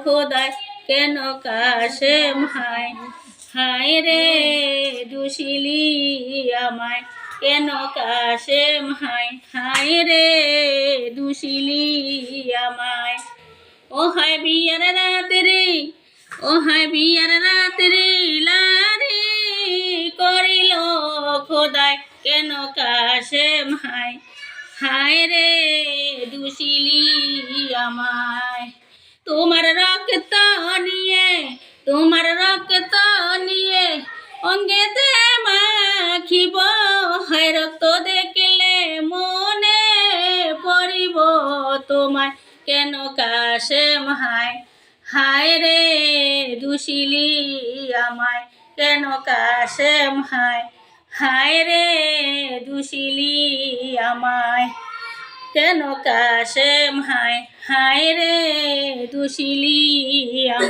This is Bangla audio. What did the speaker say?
খোদায় কেন কাশেম হায় হায় রে দুশিলি আমায় কেন কাশেম হায় হায় রে দুশিলি আমায় ও হায় বিয়ার রাত্রি ও হায় বিয়ার রাত্রি লারি করিল খোদায় কেন কাশেম হায় হায় রে দুশিলি আমায় তোমার রক্ত নিয়ে অঙ্গেতে মাখিব হায় রক্ত দেখলে মনে পড়িব তোমায় কেন কাশেম হায় হায় রে দুশিলি আমায় কেন কাশেম হায় হায় রে দুশিলি আমায় কেন কাশেম হায় হায় রে দুশিলি